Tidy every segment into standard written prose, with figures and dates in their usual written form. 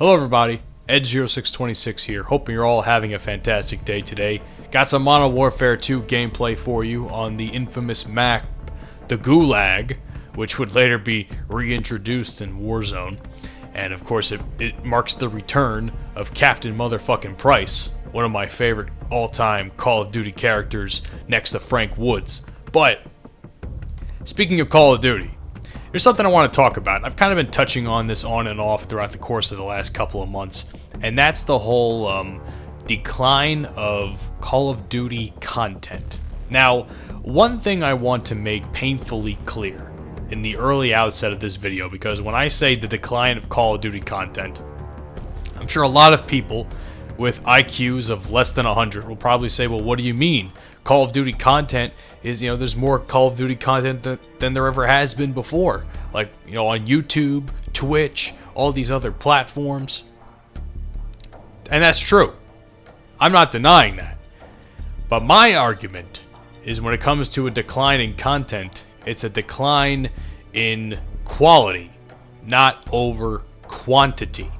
Hello everybody, Ed0626 here, hoping you're all having a fantastic day today. Got some Modern Warfare 2 gameplay for you on the infamous map, the Gulag, which would later be reintroduced in Warzone. And of course it marks the return of Captain Motherfucking Price, one of my favorite all-time Call of Duty characters next to Frank Woods. But, speaking of Call of Duty, there's something I want to talk about. I've kind of been touching on this on and off throughout the course of the last couple of months, and that's the whole decline of Call of Duty content. Now, one thing I want to make painfully clear in the early outset of this video, because when I say the decline of Call of Duty content, I'm sure a lot of people with IQs of less than 100 will probably say, well, what do you mean? Call of Duty content is, there's more Call of Duty content than there ever has been before. Like, on YouTube, Twitch, all these other platforms. And that's true. I'm not denying that. But my argument is when it comes to a decline in content, it's a decline in quality, not over quantity.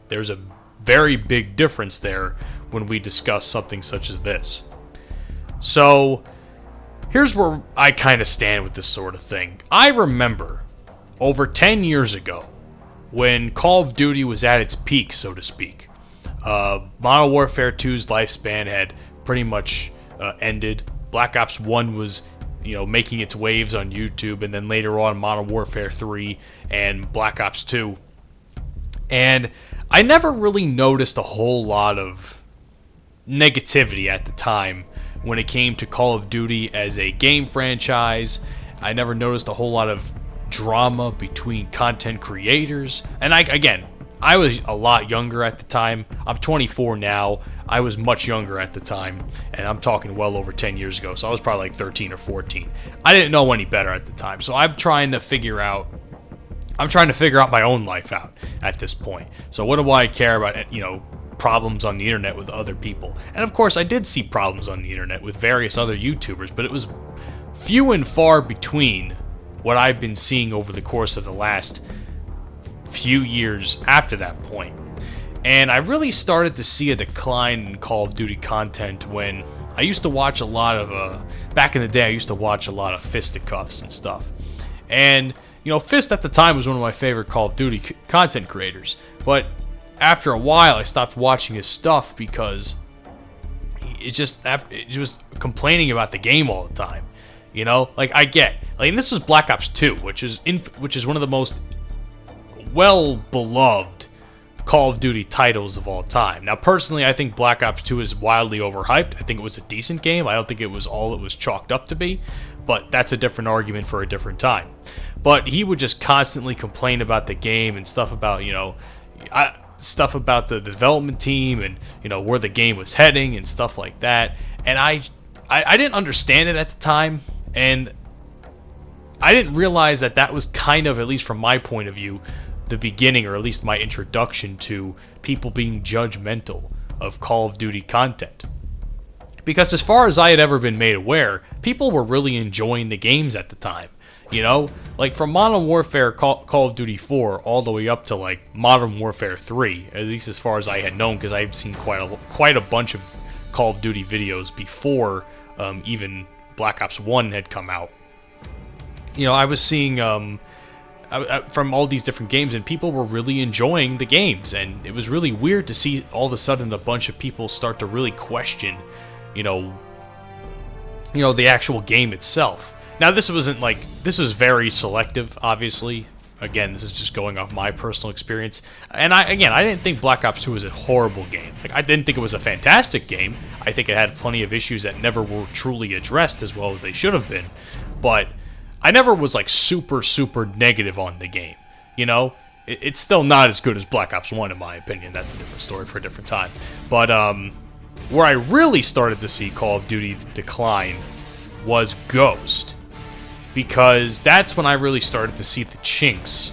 There's a very big difference there when we discuss something such as this. So, here's where I kind of stand with this sort of thing. I remember over 10 years ago when Call of Duty was at its peak, so to speak. Modern Warfare 2's lifespan had pretty much ended. Black Ops 1 was, making its waves on YouTube, and then later on Modern Warfare 3 and Black Ops 2. And I never really noticed a whole lot of negativity at the time when it came to Call of Duty as a game franchise. I never noticed a whole lot of drama between content creators. And I was a lot younger at the time. I'm 24 now. I was much younger at the time, and I'm talking well over 10 years ago, so I was probably like 13 or 14. I didn't know any better at the time, so I'm trying to figure out my own life out at this point. So what do I care about, problems on the internet with other people? And of course I did see problems on the internet with various other YouTubers, but it was few and far between what I've been seeing over the course of the last few years after that point. And I really started to see a decline in Call of Duty content when I used to watch a lot of back in the day I used to watch a lot of Fisticuffs and stuff. And Fist at the time was one of my favorite Call of Duty content creators, but after a while I stopped watching his stuff because it was complaining about the game all the time. And this was Black Ops 2, which is one of the most well-beloved Call of Duty titles of all time. Now, personally, I think Black Ops 2 is wildly overhyped. I think it was a decent game. I don't think it was all it was chalked up to be, but that's a different argument for a different time. But he would just constantly complain about the game and stuff about, stuff about the development team and, where the game was heading and stuff like that. And I didn't understand it at the time, and I didn't realize that was kind of, at least from my point of view, the beginning, or at least my introduction to people being judgmental of Call of Duty content. Because as far as I had ever been made aware, people were really enjoying the games at the time. Like from Modern Warfare Call of Duty 4 all the way up to like Modern Warfare 3, at least as far as I had known, because I had seen quite a bunch of Call of Duty videos before even Black Ops 1 had come out. I was seeing from all these different games, and people were really enjoying the games, and it was really weird to see all of a sudden a bunch of people start to really question, the actual game itself. Now, this was very selective, obviously. Again, this is just going off my personal experience. And I didn't think Black Ops 2 was a horrible game. I didn't think it was a fantastic game. I think it had plenty of issues that never were truly addressed as well as they should have been. But I never was super, super negative on the game. It's still not as good as Black Ops 1 in my opinion. That's a different story for a different time. But where I really started to see Call of Duty decline was Ghost. Because that's when I really started to see the chinks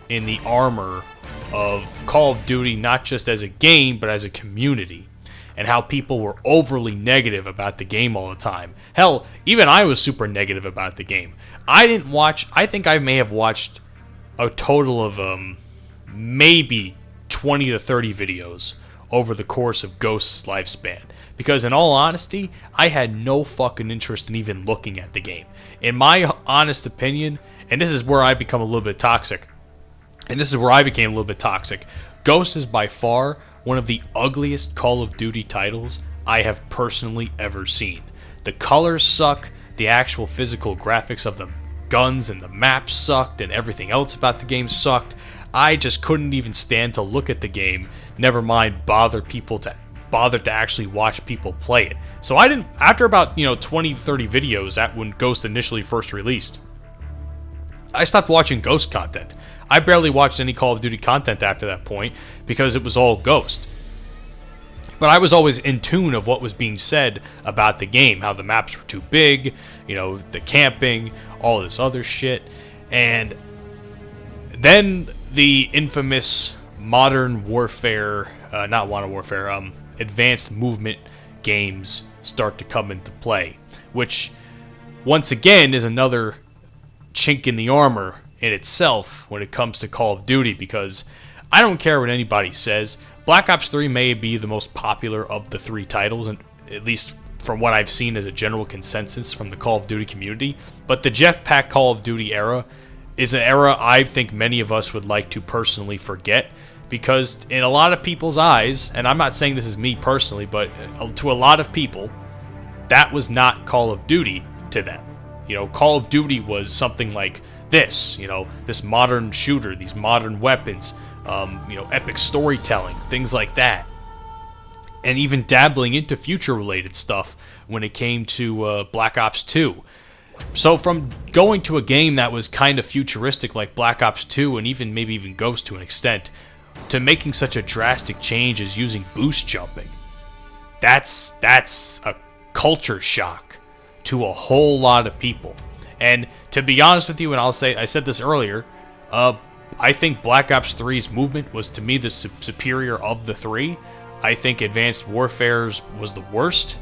in the armor of Call of Duty, not just as a game, but as a community. And how people were overly negative about the game all the time. Hell, even I was super negative about the game. I think I may have watched a total of maybe 20 to 30 videos over the course of Ghost's lifespan. Because in all honesty, I had no fucking interest in even looking at the game. In my honest opinion, and this is where I become a little bit toxic, and this is where I became a little bit toxic, Ghost is by far one of the ugliest Call of Duty titles I have personally ever seen. The colors suck, the actual physical graphics of the guns and the maps sucked, and everything else about the game sucked. I just couldn't even stand to look at the game, never mind bother to actually watch people play it. So I didn't, after about 20 30 videos at when Ghost initially first released, I stopped watching Ghost content. I barely watched any Call of Duty content after that point because it was all Ghost. But I was always in tune of what was being said about the game, how the maps were too big, the camping, all this other shit. And then the infamous Modern Warfare, Advanced Movement games start to come into play, which once again is another chink in the armor in itself when it comes to Call of Duty, because I don't care what anybody says, Black Ops 3 may be the most popular of the three titles, and at least from what I've seen as a general consensus from the Call of Duty community, but the Jetpack Call of Duty era is an era I think many of us would like to personally forget, because in a lot of people's eyes, and I'm not saying this is me personally, but to a lot of people, that was not Call of Duty to them. Call of Duty was something like this, this modern shooter, these modern weapons, epic storytelling, things like that. And even dabbling into future-related stuff when it came to Black Ops 2. So from going to a game that was kind of futuristic like Black Ops 2, and maybe even Ghost to an extent, to making such a drastic change as using boost jumping, that's a culture shock to a whole lot of people. And to be honest with you, and I said this earlier, I think Black Ops 3's movement was, to me, the superior of the three. I think Advanced Warfare's was the worst.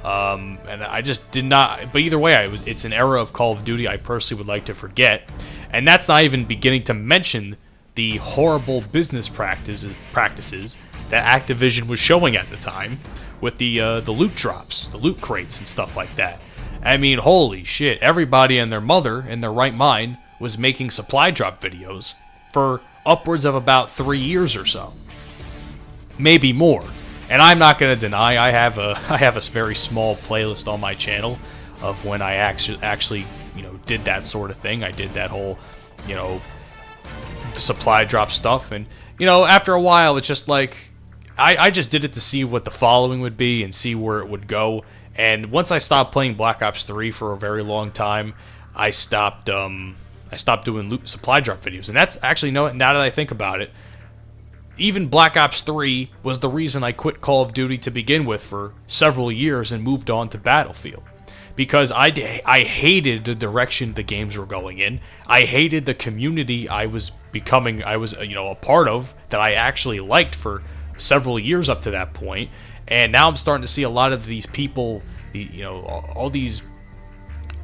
And I just did not... But either way, it's an era of Call of Duty I personally would like to forget. And that's not even beginning to mention the horrible business practices that Activision was showing at the time with the loot drops, the loot crates and stuff like that. I mean, holy shit, everybody and their mother in their right mind was making supply drop videos for upwards of about 3 years or so. Maybe more. And I'm not going to deny I have a very small playlist on my channel of when I actually did that sort of thing. I did that whole supply drop stuff, and after a while it's just like I just did it to see what the following would be and see where it would go. And once I stopped playing Black Ops 3 for a very long time, I stopped doing supply drop videos. And that's actually, now that I think about it, even Black Ops 3 was the reason I quit Call of Duty to begin with for several years and moved on to Battlefield. Because I hated the direction the games were going in. I hated the community I was a part of, that I actually liked for several years up to that point. And now I'm starting to see a lot of these people, all these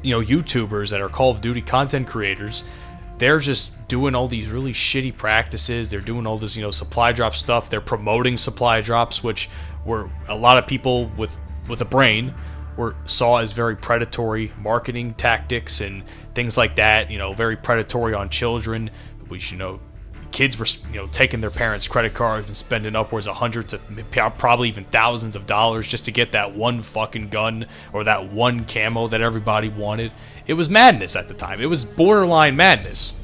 YouTubers that are Call of Duty content creators. They're just doing all these really shitty practices. They're doing all this supply drop stuff. They're promoting supply drops, which were a lot of people with a brain saw as very predatory marketing tactics and things like that. Very predatory on children, which kids were taking their parents' credit cards and spending upwards of hundreds of, probably even thousands of dollars just to get that one fucking gun or that one camo that everybody wanted. It was madness at the time. It was borderline madness.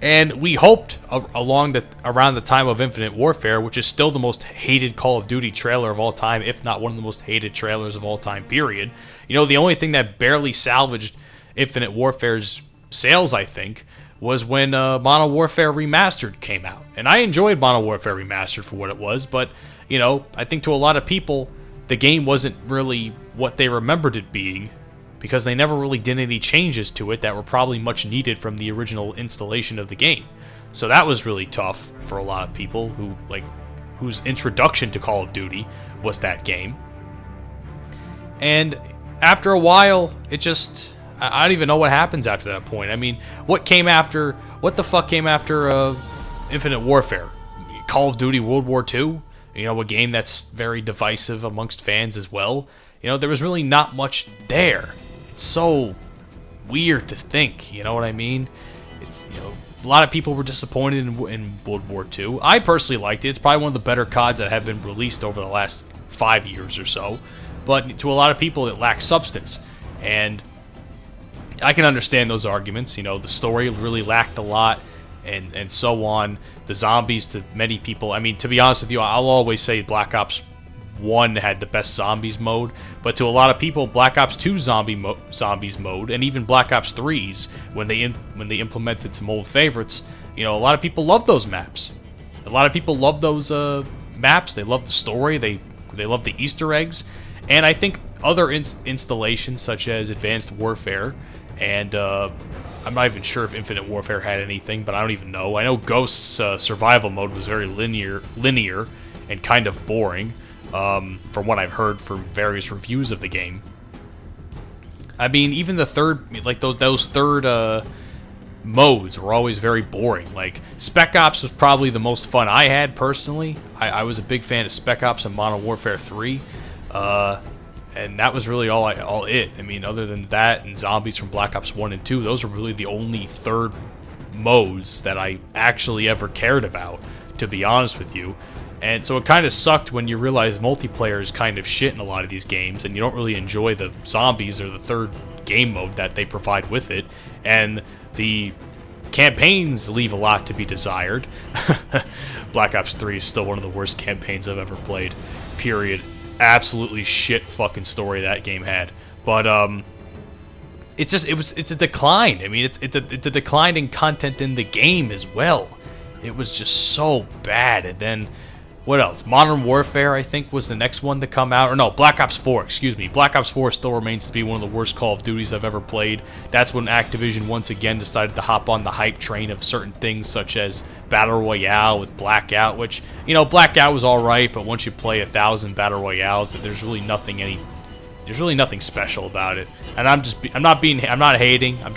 And we hoped around the time of Infinite Warfare, which is still the most hated Call of Duty trailer of all time, if not one of the most hated trailers of all time, period. The only thing that barely salvaged Infinite Warfare's sales, I think, was when Modern Warfare Remastered came out. And I enjoyed Modern Warfare Remastered for what it was, but, I think to a lot of people, the game wasn't really what they remembered it being, because they never really did any changes to it that were probably much needed from the original installation of the game. So that was really tough for a lot of people whose introduction to Call of Duty was that game. And after a while, it just... I don't even know what happens after that point. I mean, what the fuck came after Infinite Warfare? Call of Duty World War II, you know, a game that's very divisive amongst fans as well. You know, there was really not much there. It's so weird to think, you know what I mean? It's, you know, a lot of people were disappointed in World War II. I personally liked it. It's probably one of the better CODs that have been released over the last 5 years or so. But to a lot of people, it lacks substance. And I can understand those arguments. You know, the story really lacked a lot, and so on. The zombies, to many people, I mean, to be honest with you, I'll always say Black Ops 1 had the best zombies mode, but to a lot of people, Black Ops 2 zombies mode, and even Black Ops 3's, when they implemented some old favorites, you know, a lot of people love those maps. A lot of people love those maps. They love the story. They love the Easter eggs, and I think other installations such as Advanced Warfare and I'm not even sure if Infinite Warfare had anything, but I don't even know. I know Ghost's survival mode was very linear and kind of boring, from what I've heard from various reviews of the game. I mean, even the third, like those third modes were always very boring. Like Spec Ops was probably the most fun I had personally. I was a big fan of Spec Ops and Modern Warfare 3. And that was really all it. I mean, other than that and zombies from Black Ops 1 and 2, those are really the only third modes that I actually ever cared about, to be honest with you. And so it kind of sucked when you realize multiplayer is kind of shit in a lot of these games, and you don't really enjoy the zombies or the third game mode that they provide with it. And the campaigns leave a lot to be desired. Black Ops 3 is still one of the worst campaigns I've ever played, period. Absolutely shit fucking story that game had, but it's a decline. I mean, it's a decline in content in the game as well. It was just so bad. And then what else? Modern Warfare, I think, was the next one to come out. Or no, Black Ops 4, excuse me. Black Ops 4 still remains to be one of the worst Call of Duties I've ever played. That's when Activision once again decided to hop on the hype train of certain things such as Battle Royale with Blackout, which, you know, Blackout was alright, but once you play 1,000 Battle Royales, there's really nothing special about it. And I'm not hating, I'm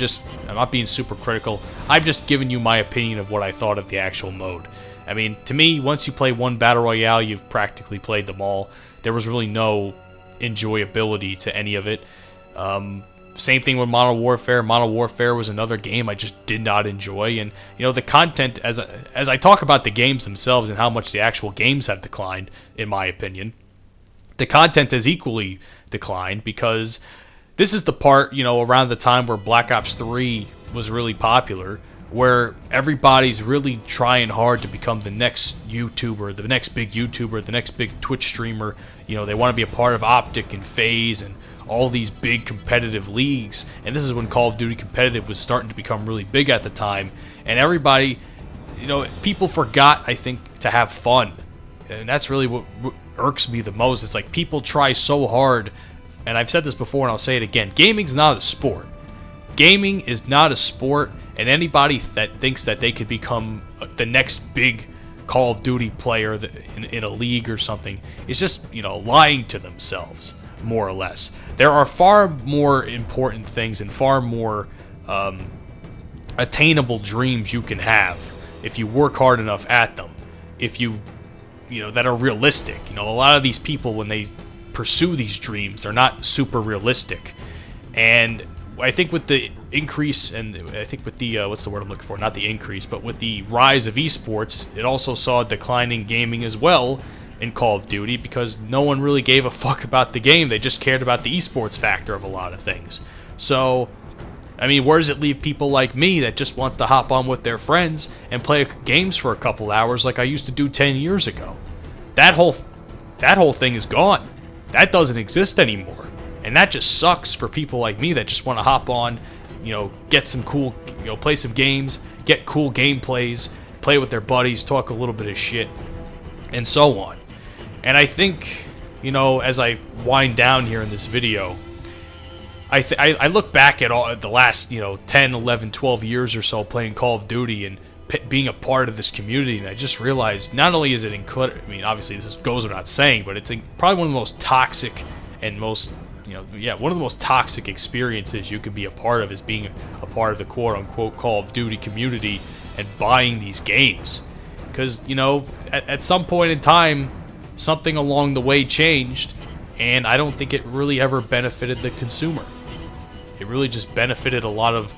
not being super critical. I'm just giving you my opinion of what I thought of the actual mode. I mean, to me, once you play one Battle Royale, you've practically played them all. There was really no enjoyability to any of it. Same thing with Modern Warfare. Modern Warfare was another game I just did not enjoy. And, you know, the content, as I talk about the games themselves and how much the actual games have declined, in my opinion, the content has equally declined, because this is the part, you know, around the time where Black Ops 3 was really popular, where everybody's really trying hard to become the next YouTuber, the next big YouTuber, the next big Twitch streamer. You know, they want to be a part of Optic and FaZe and all these big competitive leagues. And this is when Call of Duty competitive was starting to become really big at the time. And everybody, you know, people forgot, I think, to have fun. And that's really what irks me the most. It's like people try so hard, and I've said this before and I'll say it again, gaming's not a sport. Gaming is not a sport, and anybody that thinks that they could become the next big Call of Duty player in a league or something is just, you know, lying to themselves, more or less. There are far more important things and far more attainable dreams you can have if you work hard enough at them. If you know, that are realistic. You know, a lot of these people, when they pursue these dreams, they're not super realistic. And I think with the increase, and I think with the, what's the word I'm looking for? Not the increase, but with the rise of esports, it also saw a decline in gaming as well in Call of Duty, because no one really gave a fuck about the game. They just cared about the esports factor of a lot of things. So, I mean, where does it leave people like me that just wants to hop on with their friends and play games for a couple hours like I used to do 10 years ago? That whole thing is gone. That doesn't exist anymore. And that just sucks for people like me that just want to hop on, you know, get some cool, you know, play some games, get cool gameplays, play with their buddies, talk a little bit of shit, and so on. And I think, you know, as I wind down here in this video, I look back at all the last, you know, 10, 11, 12 years or so playing Call of Duty and being a part of this community, and I just realized not only is it incredible, I mean, obviously this goes without saying, but it's probably one of the most toxic and most, you know, yeah, one of the most toxic experiences you can be a part of is being a part of the quote-unquote Call of Duty community and buying these games. because, you know, at some point in time, something along the way changed, and I don't think it really ever benefited the consumer. It really just benefited a lot of,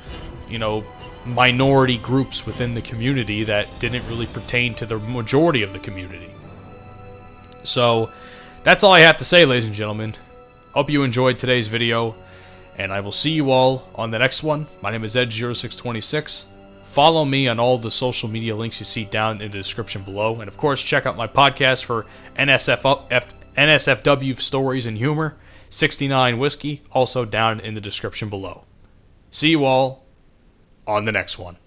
you know, minority groups within the community that didn't really pertain to the majority of the community. So, that's all I have to say, ladies and gentlemen. Hope you enjoyed today's video, and I will see you all on the next one. My name is Ed0626. Follow me on all the social media links you see down in the description below. And of course, check out my podcast for NSFW stories and humor, 69 Whiskey, also down in the description below. See you all on the next one.